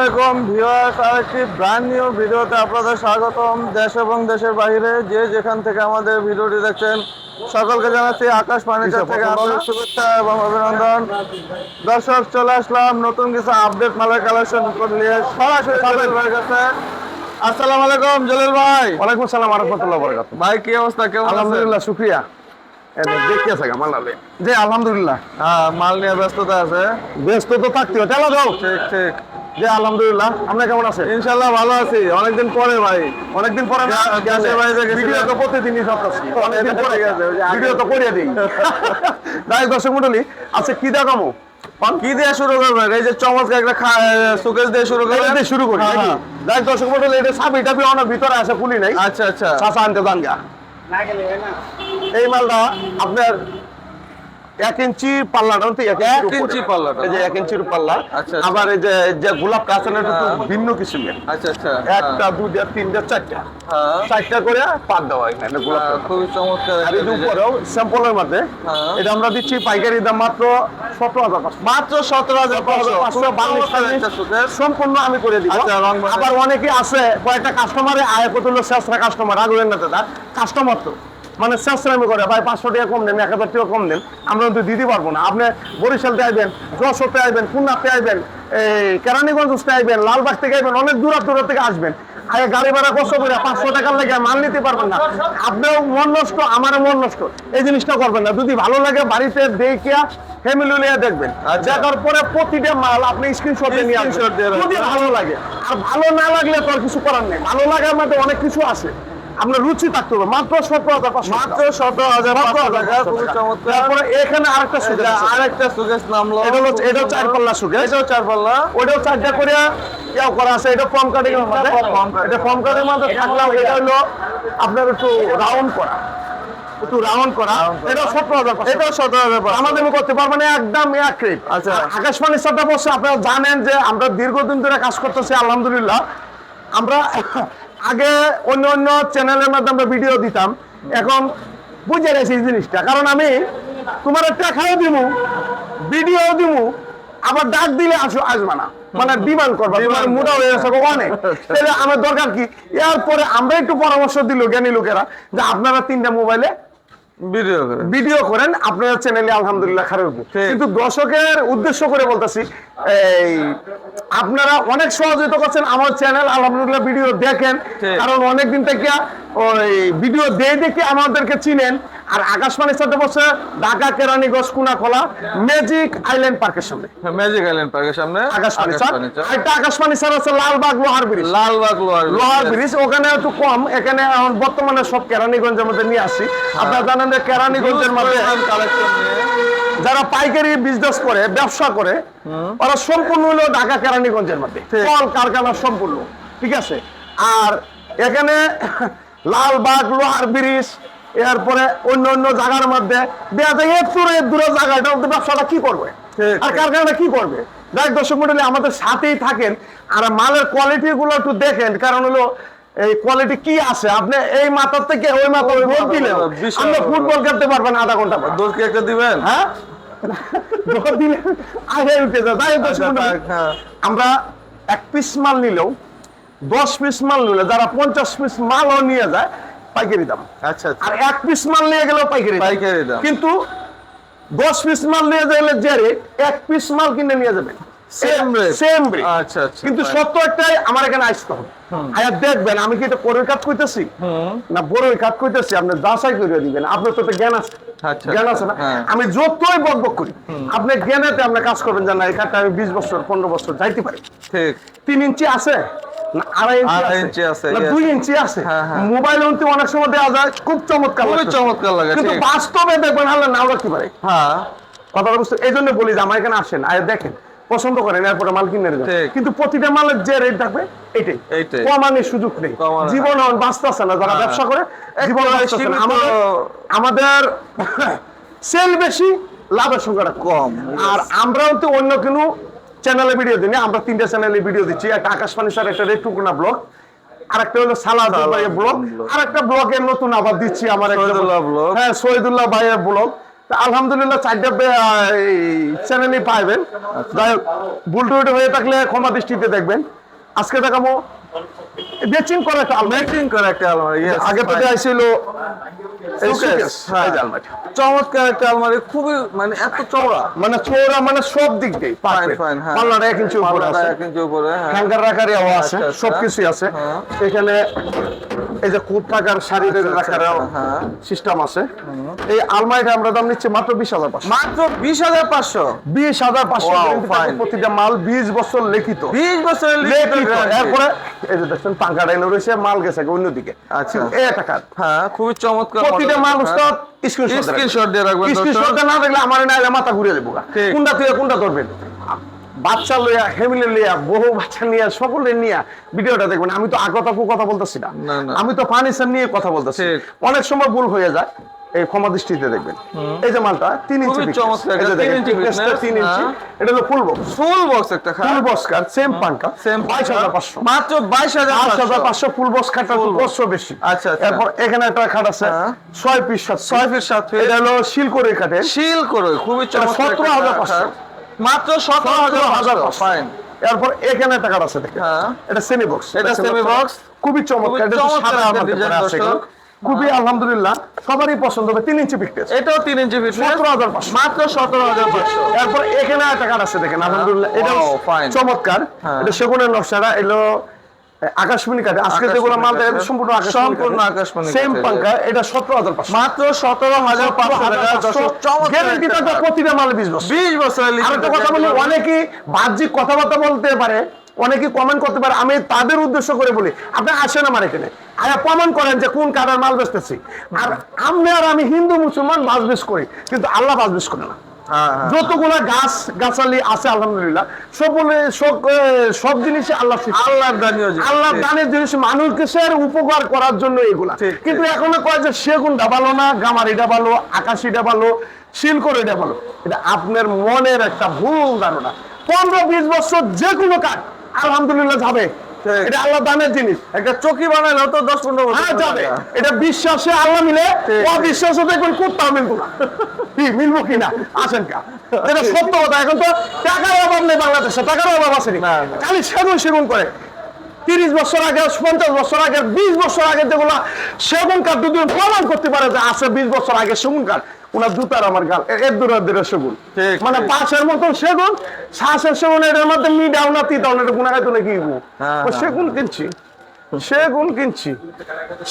আলাইকুম ভিউয়ার্স, আরেকটি brand new ভিডিওতে আপনাদের স্বাগতম। দেশ এবং দেশের বাইরে যে যেখান থেকে আমাদের ভিডিওটি দেখছেন সকলকে জানাচ্ছি আকাশ ফার্নিচার থেকে আন্তরিক শুভেচ্ছা এবং অভিনন্দন। দর্শক, চলে আসলাম নতুন কিছু আপডেট মালের কালেকশন নিয়ে সরাসরি জলিল ভাইয়ের কাছে। আসসালামু আলাইকুম জলিল ভাই। ওয়ালাইকুম আসসালাম ওয়া রাহমাতুল্লাহি ওয়া বারাকাতুহু। ভাই কি অবস্থা, কেমন আছেন? আলহামদুলিল্লাহ, শুকরিয়া। দেখতে আছে মাল নালে জি আলহামদুলিল্লাহ। হ্যাঁ, মাল নিয়ে ব্যস্ততা আছে। ব্যস্ত তো থাকতে হয়, চালা দাও। ঠিক ঠিক। জি আলহামদুলিল্লাহ। আপনি কেমন আছেন? ইনশাআল্লাহ ভালো আছি। অনেকদিন পরে ভাই। অনেকদিন পরে না, গ্যাসের বাড়িতে গেছিলাম। ভিডিও তো প্রতিদিনই করতেছি। অনেকদিন পরে ঠিক আছে, ওই যে ভিডিও তো করিয়ে দিই। তাই দর্শক মণ্ডলী, আচ্ছা কি দেখাবো? কি দিয়ে শুরু করবেন? এই যে চমৎকার একটা সুকেস দিয়ে শুরু করবেন। এটা দিয়ে শুরু করি হ্যাঁ, নাকি? হ্যাঁ। যাই দর্শক মণ্ডলী, এটা সাবি টাবি অনেক ভিতরে আছে, খুলি নাই। আচ্ছা আচ্ছা। চাচা আনতে দাঙ্গা এই মালটা আপনার 1 ইঞ্চি পাল্লাটা হচ্ছে 1 ইঞ্চি পাল্লাটা। এই যে 1 ইঞ্চির পাল্লা। আচ্ছা। আবার এই যে গোলাপ কাছে না, একটু হ্যাঁ। ভিন্ন কিসিমের। আচ্ছা আচ্ছা। একটা দুইটা তিনটা চারটা হ্যাঁ। চারটা করে পাত দেওয়া এখানে গোলাপ হ্যাঁ, পাতা। খুবই চমৎকার আর একটা এই যে ডিজাইন। উপরেও স্যাম্পলের মধ্যে হ্যাঁ। এটা আমরা দিচ্ছি পাইকারি দাম মাত্র 17,000 মাত্র 17,500। সম্পূর্ণ আমি করে দিব। আচ্ছা, রং বানাই। আবার অনেকে আছে কয়েকটা কাস্টমারে আয় কত হলো শেষরা কাস্টমার আগুলেন না দাদা, কাস্টমার তো মানে শেষরামি করে ভাই 500 টাকা কম দেন, 1000 টাকা কম দেন, আমরা কিন্তু দিতে পারবো না। আপনি বরিশালতে আইবেন, যশোরতে আইবেন, খুলনাতে আইবেন, এই কেরানীগঞ্জতে আইবেন, লালবাগ থেকে আইবেন, অনেক দূর থেকে আসবেন। আগে গাড়ি ভাড়া কষ্ট করে 500 টাকার লেগে মাল নিতে পারবেন না। আপনিও মন নষ্ট, আমারও মন নষ্ট। এই জিনিসটা করবেন না। যদি ভালো লাগে বাড়িতে দেখিয়া ফ্যামিলি নিয়ে দেখবেন। আচ্ছা। দেখার পরে প্রতিটা মাল আপনি স্ক্রিনশট নিয়ে আসবেন। Screenshot দিয়ে রাখবেন। যদি ভালো লাগে, আর ভালো না লাগলে তো আর কিছু করার নেই। ভালো লাগার মধ্যে অনেক কিছু আছে, আপনার রুচি থাকতে হবে। মাত্র 17,500 মাত্র 17,500 টাকা। খুবই চমৎকার। তারপরে এখানে আরেকটা সুযোগ আছে। আরেকটা সুকেস নামলো। এটাও 4 পাল্লা সুযোগ। এটাও 4 পাল্লা। ওটাও 4টা করে ইয়াও করা আছে। এটা ফর্ম কাটিং এর মধ্যে, এটা ফর্ম কাটিং এর মধ্যে থাকলাম। এটা হলো আপনার একটু রাউন্ড করা, একটু রাউন্ড করা। এটাও 17,500। এটাও 17,500। আমাদের করতে পারবেন না, একদম এক রেট। আচ্ছা। আকাশবাণীর সাথে বসে আপনারা জানেন যে আমরা দীর্ঘদিন ধরে কাজ করতেছি আলহামদুলিল্লাহ। আমরা আগে অন্য অন্য চ্যানেলের মাধ্যমে আমরা ভিডিও দিতাম, এখন বুঝে গেছি এই জিনিসটা। কারণ আমি তোমার টাকাও দিব, ভিডিও দিব, আবার ডাক দিলে আসবে না, মানে ডিমান্ড করবা, তোমার মোটা হয়ে গেছে অনেক। তাহলে আমার দরকার কি? এরপরে আমরা একটু পরামর্শ দিল জ্ঞানী লোকেরা যে আপনারা 3টা মোবাইলে ভিডিও করেন, আপনার চ্যানেলে আলহামদুলিল্লাহ খারাপ হবে। কিন্তু দর্শকের উদ্দেশ্য করে বলতেছি, এই আপনারা অনেক সহযোগিতা করছেন আমার চ্যানেল আলহামদুলিল্লাহ, ভিডিও দেখেন। কারণ অনেকদিন থেকে ওই ভিডিও দেখে আমাদেরকে চিনেন। আর আকাশবাণীর সাথে বসে ঢাকা কেরানীগঞ্জ কুনাখলা ম্যাজিক আইল্যান্ড পার্কের সামনে, ম্যাজিক আইল্যান্ড পার্কের সামনে আকাশবাণী স্যার। একটা আকাশবাণী স্যার আছে লালবাগ লোহার ব্রিজ। লালবাগ লোহার ব্রিজ ওখানে একটু কম, এখানে এখন বর্তমানে সব কেরানীগঞ্জের মধ্যে নিয়ে আসছি। আপনারা জানেন যে কেরানীগঞ্জের মধ্যে কালেকশন নিয়ে যারা পাইকারি বিজনেস করে, ব্যবসা করে, ওরা সম্পূর্ণ হলো ঢাকা কেরানীগঞ্জের মধ্যে, কল কারখানা সম্পূর্ণ, ঠিক আছে। আর এখানে লালবাগ লোহার ব্রিজ, এরপরে অন্য অন্য জায়গার মধ্যে দেখা যায় দূরে জায়গাটা ব্যবসাটা কি করবে আর কারখানাটা কি করবে। যাই দর্শক মন্ডলী, আমাদের সাথেই থাকেন আর মালের কোয়ালিটি গুলো একটু দেখেন। কারণ হলো এই কোয়ালিটি কি আছে, আপনি এই মাথার থেকে ওই মাথা দৌড় দিলে আপনি ফুটবল খেলতে পারবেন আধা ঘন্টা পর। দোষ কি একটা দিবেন? হ্যাঁ, দৌড় দিলে আগে উঠে যায়। তাই দর্শক মন্ডলী, আমরা 1 পিস মাল নিলেও 10 পিস মাল নিলে যারা 50 পিস মালও নিয়ে যায় পাইকারি দাম। আচ্ছা। আর 1 পিস মাল নিয়ে গেলেও পাইকারি দাম। কিন্তু 10 পিস মাল নিয়ে গেলে যে রেট, 1 পিস মাল কিনে নিয়ে যাবেন সেম রেট। আচ্ছা আচ্ছা। কিন্তু সত্য একটাই, আমার এখানে আসতে হবে, আয়া দেখবেন আমি কি এটা কোরের কাজ কইতেছি না বড়ই কাজ কইতেছি, আপনি যাচাই করে দিবেন। আপনার তো জ্ঞান আছে, জ্ঞান আছে না? আমি যতই বকবক করি, আপনি জ্ঞানেতে আপনি কাজ করবেন যে না এই কাজটা আমি 20 বছর 15 বছর যাইতে পারি। ঠিক। 3 ইঞ্চি আছে না 2.5 ইঞ্চি আছে না 2 ইঞ্চি আছে। মোবাইল অন্তি অনেক সময় দেওয়া যায়, খুব চমৎকার লাগে, কিন্তু বাস্তবে দেখবেন আল্লাহ নাও রাখতে পারে। হ্যাঁ, কথাটা বুঝতে। এই জন্য বলি যে আমার এখানে আসেন, আয় দেখেন, পছন্দ করেন, এরপরে মাল কিনে নেবেন। কিন্তু প্রতিটা মালের যে রেট থাকবে এইটাই, কমানোর সুযোগ নেই। জীবন বাঁচতেছে না যারা ব্যবসা করে, জীবন আমাদের সেল বেশি, লাভের সংখ্যাটা কম। আর আমরাও তো অন্য কোনো চ্যানেলে ভিডিও দিই না, আমরা 3টা চ্যানেলে ভিডিও দিচ্ছি। একটা আকাশবাণী স্যার, একটা রেড টুকুনা ব্লগ, আরেকটা হলো সালাদ ভাইয়ের ব্লগ, আরেকটা ব্লগের নতুন আবার দিচ্ছি আমার একটা ব্লগ, হ্যাঁ শহীদুল্লাহ ভাইয়ের ব্লগ। তা আলহামদুলিল্লাহ 4টা চ্যানেলই পাইবেন। যাই হোক, ভুল টুটি হয়ে থাকলে ক্ষমা দৃষ্টিতে দেখবেন। আজকে দেখাবো ম্যাচিং করা একটা আলমারি। ম্যাচিং করা একটা আলমারি, yes, আগে তো fine. দেখাইছিল Suitcase, হ্যাঁ। এই যে আলমারি। চমৎকার একটা আলমারি, খুবই মানে এত চওড়া, মানে চৌড়া, মানে সব দিক দিয়ে fine, হ্যাঁ। পাল্লাটা 1 ইঞ্চি উপরে পাল্লাটা আছে, 1 ইঞ্চি উপরে, হ্যাঁ। হ্যাঙ্গার রাখারও আছে, আচ্ছা, আচ্ছা। সবকিছুই আছে। হ্যাঁ। এখানে এই যে কোট রাখার, শাড়ি রাখার হ্যাঁ। সিস্টেম আছে। এই আলমারিটা আমরা দাম নিচ্ছি মাত্র 20,500। মাত্র 20,500। 20,500 Wow, guarantee থাকবে, fine. প্রতিটা মাল 20 বছর লিখিত। 20 বছরের লিখিত। guarantee। এরপরে এই যে দেখছেন পাঙ্খাটা এনে রয়েছে, মাল গেছে অন্যদিকে। আচ্ছা। এই একটা কাজ। হ্যাঁ, খুবই চমৎকার। প্রতিটা model মাল একটা উস্তাদ খাট। স্ক্রিনশট স্ক্রিনশট দিয়ে রাখবেন দর্শক। স্ক্রিনশট না দেখলে আমার না মাথা ঘুরে দেবো। ঠিক। কোনটা তুই কোনটা ধরবেন, বাচ্চা লইয়া, ফ্যামিলি লইয়া, বহু বাচ্চা নিয়ে, সকলের নিয়ে ভিডিওটা দেখবেন। আমি তো আগতা কথা বলতেছি না, না, না। আমি তো ফার্নিচার নিয়ে কথা বলতেছি। ঠিক। অনেক সময় ভুল হয়ে যায়, এই ক্ষমা দৃষ্টিতে দেখবেন। এই যে মালটা 3 ইঞ্চি খুবই চমৎকার, এই যে 3 দেখেন, ইঞ্চি thickness টা 3 ইঞ্চি। হ্যাঁ। এটা হলো ফুল বক্স, ফুল বক্স একটা খাট, ফুল বক্স কার সেম পাঙ্কা, সেম 22,500। মাত্র 22,500। 8,500 ফুল বক্স খাটটা Full box। 500 বেশি। আচ্ছা, আচ্ছা। এরপর এখানে একটা খাট আছে হ্যাঁ। 6 পিস 6 ফিট 7 ফিট। এটা হলো শিলকড়ি কাঠের, শিল করে খুবই চমৎকার একটা 17,500 খাট। মাত্র 17,500। ফাইন। এরপর এখানে একটা কাঠ আছে দেখেন, হ্যাঁ। এটা সেমি বক্স, এটা semi box। খুবই চমৎকার। এটা তো চমৎকার সাদা একটা আমাদের design করা আছে দর্শক। এগুলো। খুবই আলহামদুলিল্লাহ সবারই পছন্দ হবে। 3 ইঞ্চি পিকটেস, এটাও 3 ইঞ্চি ফিট। 17,500। মাত্র 17,500। এরপর এখানে একটা কাঠ আছে দেখেন, আলহামদুলিল্লাহ এটা Wow, fine. চমৎকার। হ্যাঁ। এটা সেগুনের নকশাটা এলো আকাশমণি কাঠে। আজকে যেগুলো মাল দেয় এটা সম্পূর্ণ সম্পূর্ণ আকাশমণি সেম কাঠের। পাঙ্কা। এটা 17,500। মাত্র 17,500 টাকা। দর্শক, চমৎকার গ্যারান্টি একটা থাকবে খাট। প্রতিটা মাল 20 বছর। 20 বছরের আর একটা কথা বলি, লিখিত অনেকেই বাহ্যিক কথাবার্তা বলতে পারে, অনেকেই কমেন্ট করতে পারে, আমি তাদের উদ্দেশ্য করে বলি, আপনি আসেন আমার এখানে, আর প্রমাণ করেন যে কোন কাটার মাল বেচতেছি। আর আমি আর আমি হিন্দু মুসলমান বাজবেশ করি, কিন্তু আল্লাহ বাজবেশ করে না। হ্যাঁ, হ্যাঁ। যতগুলা গাছ গাছালি আছে আলহামদুলিল্লাহ, সব জিনিসে আল্লাহ সৃষ্টি। আল্লাহর দানীয় জিনিস। আল্লাহ ঠিক। দানের জিনিস মানুষের উপকার করার জন্য এগুলা। ঠিক, কিন্তু ঠিক। এখনো কয় যে সেগুনটা ভালো না, গামারিটা ভালো, আকাশিটা ভালো, শিলকড়িটা ভালো। এটা আপনার মনের একটা ভুল ধারণা। 15-20 বছর যে কোনো কাজ আলহামদুলিল্লাহ যাবে। ঠিক। এটা আল্লাহ দানের জিনিস। একটা চকি বানাইলেও তো 10-15 বছর হ্যাঁ যাবে। লাগবে। এটা বিশ্বাসে আল্লাহ মিলে, ঠিক। অবিশ্বাসে দেখবেন কোথাও মিলবো না। কি মিলবো কিনা আশঙ্কা। এটা সত্য কথা। এখন তো টাকার অভাব নেই বাংলাদেশে, টাকার অভাব আছে না, না। খালি সেগুন করে। 30 বছর আগে, 50 বছর আগে, 20 বছর আগে যেগুলো সেগুন কাঠ যদি প্রমাণ করতে পারে যে আছে 20 বছর আগে সেগুন কাঠ, ওনার জুতার আমার গাল এর দূরের সেগুন। ঠিক, মানে ঠিক। পাশের মতন সেগুন, শ্বাসের সেগুন, এটার মধ্যে মিডাও না তিতাও না, এটা গুণা খাইতো নাকি হ্যাঁ, সেগুন কিনছি, সেগুন কিনছি।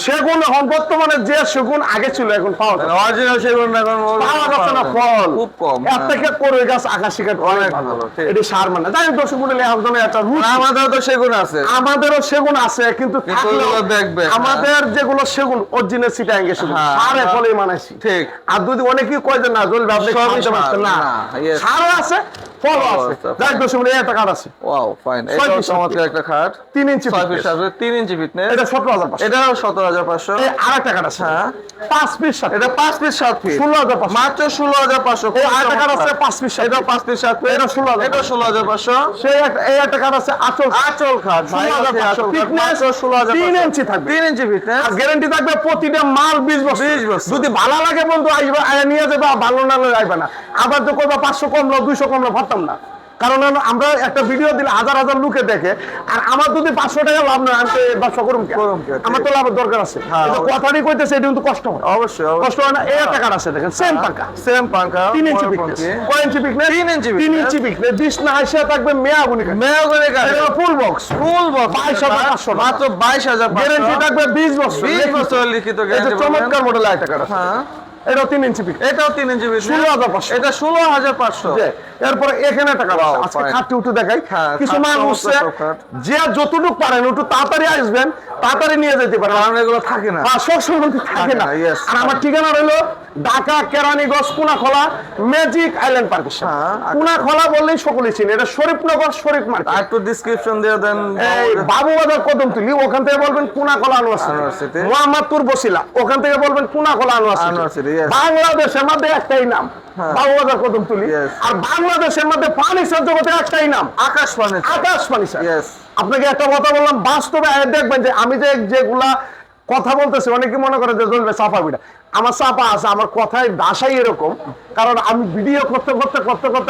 সেগুন এখন বর্তমানে যে সেগুন আগে ছিল এখন পাওয়া যায় না। অরিজিনাল সেগুন এখন পাওয়া যাচ্ছে না ফল। খুব কম। এর থেকে করই গাছ, আকাশি কাঠ অনেক অনেক ভালো। ভালো, ঠিক। এটি সার মানে যাই হোক, দর্শক মণ্ডলী, এখন একটা রুট আমাদের তো সেগুন আছে। আমাদেরও সেগুন আছে, কিন্তু থাকলেও ওগুলো দেখবে, হ্যাঁ। আমাদের যেগুলো সেগুন অরিজিনাল সিটাং এ সেগুন হ্যাঁ, সারে হ্যাঁ। ফলে মানাইছি। ঠিক। আর যদি অনেকেই কয় যে না জলবে আপনি সবই খাইতে পারছেন না, সার, yes. সারও আছে, ফলও ফলও আছে। আছে। যাই হোক দর্শক মণ্ডলী, একটা কাঠ আছে ওয়াও, ফাইন। 6 এটা পিস চমৎকার একটা খাট। 3 ইঞ্চি 6 ফিট ফিটনেস। 7 ফিট, 3 ইঞ্চি ফিটনেস। এটা 17,500। এটাও 17,500। এই আরেকটা কাঠ আছে, হ্যাঁ। 5 পিস সাথে এটা 5 পিস 7 ফিট। 16,500। মাত্র 16,500। এই আরেকটা কাঠ আছে 5 পিস সাথে, এটাও 5 পিস 7 ফিট। এটা 16,000। এটা 16,500। এই একটা কাঠ আছে আঁচল আঁচল খাট, ভাই, 16,500 ফিটনেস, 3 ইঞ্চি থাকবে। 3 ইঞ্চি ফিটনেস। আর গ্যারান্টি থাকবে প্রতিটা মাল 20 বছর। 20 বছর। যদি ভালো লাগে বন্ধু আসবে, নিয়ে যাবে, আর ভালো না লাগে আসবে না। আবার তো করবা 500 কমলো 200 কমলো ভাবতাম না, কারণ আমরা একটা ভিডিও দিলে হাজার হাজার লোকে দেখে, আর আমার যদি 500 টাকা লাভ নয়, আমি তো এই ব্যবসা করুম কে? করুম কে? আমার তো লাভের দরকার আছে। হ্যাঁ, কিন্তু কথাটি কইতেছে, এটা কিন্তু কষ্ট হয়। অবশ্যই, কষ্ট হয় না? এই একটা কাঠ আছে দেখেন, সেম টাকা, সেম পাঙ্কা। 3 ইঞ্চি পিকনেস। কয় ইঞ্চি পিকনেস? 3 ইঞ্চি 3 ইঞ্চি পিকনেস। 20 না আসে থাকবে মেয়াগুনি কাঠ। মেহগনি কাঠ। এটা ফুল বক্স, ফুল বক্স। 22,500 মাত্র 22,500। গ্যারান্টি থাকবে 20 বছর। 20 বছর লিখিত এটা গ্যারান্টি। চমৎকার মডেল একটা কাঠ আছে। হ্যাঁ। এটাও 3 ইঞ্চি পিকনেস। এটাও 3 ইঞ্চি ফিটনেস। 16,500। এটা 16,500। এরপরে এখানে টাকা Wow, আজকে fine. খাটটি উঠে দেখাই। হ্যাঁ, কিছু খাট মানুষ চমৎকার সব খাট। যে যতটুকু পারেন একটু তাড়াতাড়ি আসবেন, তাড়াতাড়ি নিয়ে যেতে পারেন। কারণ এগুলো থাকে না। আর সবসময় থাকে না। yes. আর আমার ঠিকানা রইলো Dhaka Keraniganj Konakhola magic island park. হ্যাঁ। কোনাখলা বললেই সকলেই চিনে, এটা শরীফনগর শরীফ মার্কেট। আর একটু ডেসক্রিপশন দিয়ে দেন। এই বাবুবাজার কদমতলি, ওখান থেকে বলবেন কোনাখলা আনোয়ার আনোয়ার সিটি। সিটি। মোহাম্মদপুর বসিলা, ওখান থেকে বলবেন Konakhola Anwar Anwar city. City, yes. বাংলাদেশের মধ্যে একটাই নাম, হ্যাঁ। বাবুবাজার কদমতলি। Yes. আর বাংলাদেশের মধ্যে ফার্নিচার জগতে একটাই নাম, আকাশ ফার্নিচার। আকাশ ফার্নিচার। Yes. আপনাকে একটা কথা বললাম, বাস্তবে দেখবেন যে আমি যেগুলা কথা বলতেছি, অনেকে মনে করে যে জ্বলবে সাফা বিটা। আমার চাপা আছে, আমার কথায় ভাষাই এরকম, কারণ আমি ভিডিও করতে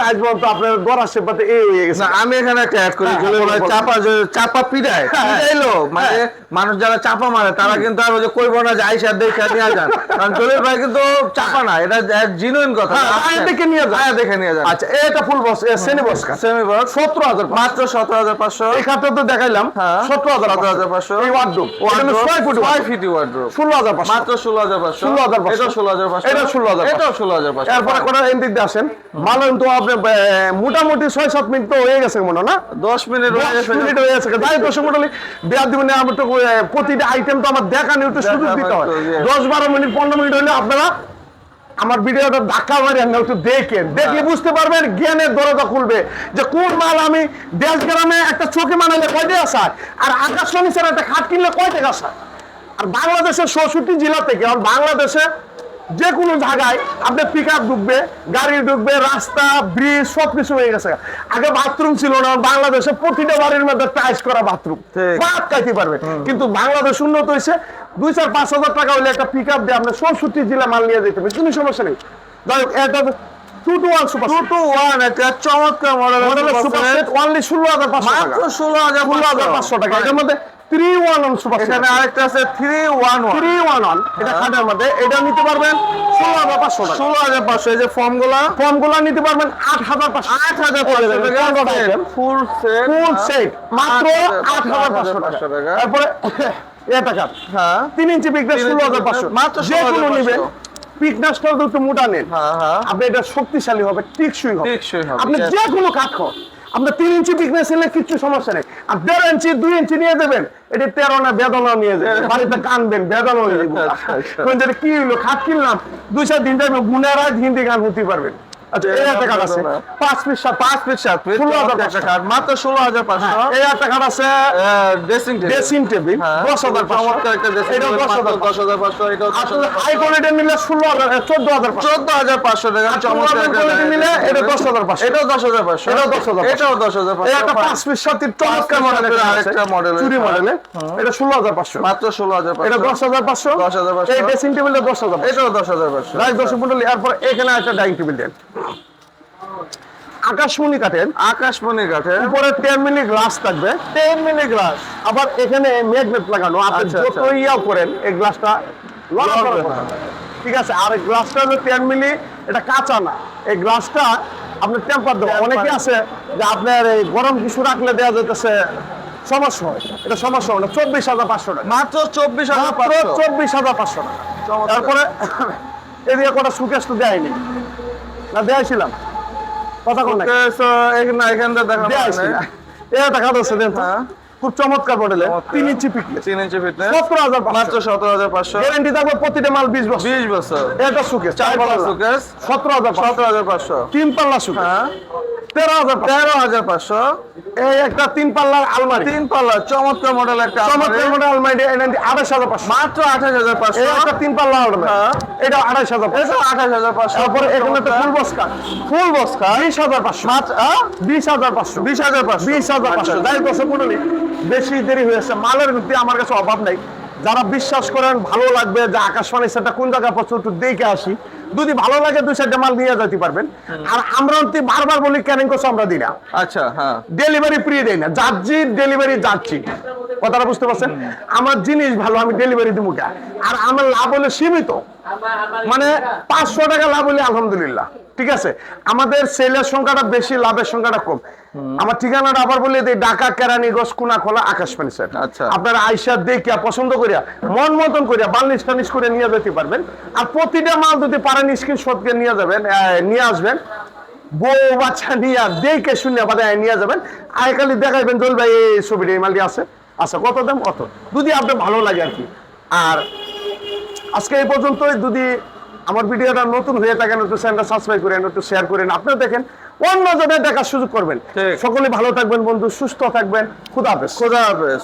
আজ পর্যন্ত আপনার গড় আশেপাশে এই হয়ে গেছে। না, আমি এখানে একটা অ্যাড করি, হ্যাঁ, জলিল ভাই বলুন। চাপা পিড়ায় পিড়াইলো, মানে মানুষ যারা চাপা মারে তারা কিন্তু আর ওই যে কইব না যে আইসা দেখে নিয়ে যান, কারণ জলিল ভাই কিন্তু চাপা না, এটা জিনুইন কথা। আয়া দেখে নিয়ে যান। আয়া দেখে নিয়ে যান। আচ্ছা, এটা ফুল বক্স, সেমি বক্স কাঠ, সেমি বক্স 17,000 মাত্র 17,500। এই খাটটা তো দেখাইলাম, হ্যাঁ, 17,500। এই ওয়ার্ডরোব, এটা হলো 6 ফুট 6 ফিট ওয়ার্ডরোব 16,500। মাত্র 16,500। 16,500। এটা 16,500। এটা 16,500। এটাও 16,500। এরপরে কোন এন্ডিক দিয়ে আসেন, মাল কিন্তু আপনি মোটামুটি 6-7 মিনিট তো হয়ে গেছে মনে না, 10 মিনিট 10 মিনিট হয়ে গেছে। তাই 10 মিনিট হলে দেয়া দিবেন, আমার তো প্রতিটা আইটেম তো আমার দেখানো একটু সুযোগ দিতে হয়। 10-12 মিনিট 15 মিনিট হলে আপনারা আমার ভিডিওটা ধাক্কা মারি না, একটু দেখেন, দেখলে বুঝতে পারবেন, জ্ঞানের দরজা খুলবে যে কোন মাল আমি দেশ গ্রামে একটা চোখে মানালে কয় টাকা আসায়, আর আকাশবাণী স্যার একটা খাট কিনলে কয় টাকা আসায়। আর বাংলাদেশের 64 জেলা থেকে, আর বাংলাদেশে যে কোনো জায়গায় আপনি পিক আপ ঢুকবে, গাড়ি ঢুকবে, রাস্তা, ব্রিজ সবকিছু হয়ে গেছে। আগে বাথরুম ছিল না, বাংলাদেশে প্রতিটা বাড়ির মধ্যে টাইলস করা বাথরুম, ভাত খাইতে পারবে। কিন্তু বাংলাদেশ উন্নত হয়েছে, 2-4-5 হাজার টাকা হলে একটা পিক আপ দিয়ে আপনি 64 জেলা মাল নিয়ে যেতে পারবেন, কোনো সমস্যা নেই। যাই হোক, এটা 2-to-1 সুপার 2-to-1 একটা চমৎকার মডেলের সুপার সেট, অনলি 16,500 টাকা, মাত্র 16,500 টাকা। এটার মধ্যে 3-1-1 সুপার সেট, এখানে আরেকটা আছে 3-1-1 3-1-1, এটা খাটের মধ্যে, এটা নিতে পারবেন 16,500 টাকা। 16,500। এই যে ফর্মগুলা নিতে পারবেন 8,500 8,500 ফুল সেট, ফুল সেট মাত্র 8,500 8,500 টাকা। টাকা। তারপরে এটা কাট, হ্যাঁ 3 ইঞ্চি পিকটা 16,500, মাত্র যে কোনো 16,500। নেবেন। পিকনাসটাও তো একটু মোটা নেন, হ্যাঁ হ্যাঁ আপনি এটা শক্তিশালী হবে, টিকসই হবে, টিকসই হবে, আপনি yes। যে কোনো কাঠ খান, আপনার 3 ইঞ্চি পিকনেস নিলে কিচ্ছু সমস্যা নেই। আর 1.5 ইঞ্চি 2 ইঞ্চি নিয়ে দেবেন, এটা 13 না বেদনা নিয়ে যাবেন, বাড়িতে কানবেন, বেদনা হয়ে যাবে। কোন যে কি হলো, খাট কিনলাম 2-4 দিন টাইমে গুনারা হিন্দি গান হতে পারবেন। আচ্ছা, এই একটা কাঠ আছে 5 পিস 7 পিস 16,500 একটা কাঠ মাত্র 16,500। এই একটা কাঠ আছে ড্রেসিং টেবিল 10,500, চমৎকার একটা ড্রেসিং এটা টেবিল মাত্র 10,500। এটাও হাই কোয়ালিটি নিলে 14,500, 14,500 টাকা। চমৎকার একটা কোয়ালিটি নিলে এটা 10,500, এটাও 10,500। এটাও 10,500, এটাও 10,500। এই একটা 5 পিস 7 চমৎকার মডেলের আরেকটা মডেল চুরি মডেলে, এটা 16,500, মাত্র 16,500। এটা 10,500, 10,500। এই ড্রেসিং টেবিলটা 10,500, এটাও 10,500। Right 10 model. এরপর এখানে একটা ডাইনিং টেবিল দেন আকাশমণি কাঠের, আকাশমণি কাঠের, উপরে 10 মিলি গ্লাস থাকবে, 10 মিলি গ্লাস। আবার এখানে ম্যাগনেট লাগানো, আপনি আচ্ছা, যত আচ্ছা। ইয়াও করেন এই গ্লাসটা লড়বে না। ঠিক আছে। আর এই গ্লাসটা হলো 10 মিলি, এটা কাঁচা না, এই গ্লাসটা আপনার টেম্পার দেওয়া। অনেকে আছে যে আপনার এই গরম কিছু রাখলে দেওয়া যেতেছে সমস্যা হয়, এটা সমস্যা হয় না। 24,500 টাকা, মাত্র 24,500। 24,500 টাকা। চমৎকার। তারপরে এদিকে কটা সুকেশ তো দেয়নি না, দেয়াইছিলাম কথা কোন ওকে, so না এখানটা দেখানো হয় নাই। দেয়াইছিলাম। এটা কাঠ আছে দেন তো। হ্যাঁ। খুব চমৎকার মডেলে, চমৎকার। 3 ইঞ্চি পিকলে 3 ইঞ্চি ফিটনেস 17,500, মাত্র 17,500। গ্যারান্টি থাকবে প্রতিটা মাল 20 বছর। 20 বছর। এটা সুকেশ 4 পাল্লা সুকেস 17,500, 17,500। 3 পাল্লা সুকেশ হ্যাঁ 13,500, 13,500। এই একটা 3 পাল্লার আলমারি, 3 পাল্লা চমৎকার মডেল একটা চমৎকার আলমারি। মডেল আলমারি, এটা 28,500, মাত্র এই 28,500। একটা 3 পাল্লা আলমারি, হ্যাঁ। এটা 28,500। এটা 28,500। তারপরে এখানে একটা ফুল বক্স কাঠ, ফুল বক্স কাঠ 20,500, মাত্র 20,500, 20,500। 20,500। যাই বছর কোনো নেই, বেশি দেরি হয়েছে, মালের মধ্যে আমার কাছে অভাব নাই। যারা বিশ্বাস করেন ভালো লাগবে যে আকাশবাণী সেটা কোন জায়গা পড়ছে একটু দেখে আসি, যদি ভালো লাগে 2-4টা মাল নিয়ে যেতে পারবেন। আর আমরা অন্তি বারবার বলি ক্যানিং করছে আমরা দিই না, আচ্ছা হ্যাঁ ডেলিভারি ফ্রি দেই না, যাচ্ছি ডেলিভারি যাচ্ছি, কথাটা বুঝতে পারছেন। আমার জিনিস ভালো, আমি ডেলিভারি দিব কে, আর আমার লাভ হলে সীমিত, মানে 500 টাকা লাভ হলে আলহামদুলিল্লাহ, ঠিক আছে। আমাদের সেলের সংখ্যাটা বেশি, লাভের সংখ্যাটা কম। আমার ঠিকানাটা আবার বলে দিই, ঢাকা কেরানীগঞ্জ কোনাখোলা আকাশবাণী সেট। আচ্ছা। আপনারা আইসা দেখিয়া পছন্দ করিয়া মন মতন করিয়া বার্নিশ টার্নিশ করে নিয়ে যেতে পারবেন। আর প্রতিটা মাল যদি পারেন স্ক্রিনশটকে নিয়ে যাবেন, নিয়ে আসবেন, বউ বাচ্চা নিয়ে দেখে শুনে বাদায় নিয়ে যাবেন, আইকালি দেখাইবেন জল ভাই এই ছবিটা এই মালটি আছে, আচ্ছা কত দাম অত, যদি আপনার ভালো লাগে আর কি। আর আজকে এই পর্যন্তই। যদি আমার ভিডিওটা নতুন হয়ে থাকেন একটু চ্যানেলটা সাবস্ক্রাইব করেন, একটু শেয়ার করেন, আপনিও দেখেন, অন্য জনের দেখার সুযোগ করবেন। ঠিক। সকলে ভালো থাকবেন বন্ধু, সুস্থ থাকবেন, খুদা হাফেজ। খোদা হাফেজ।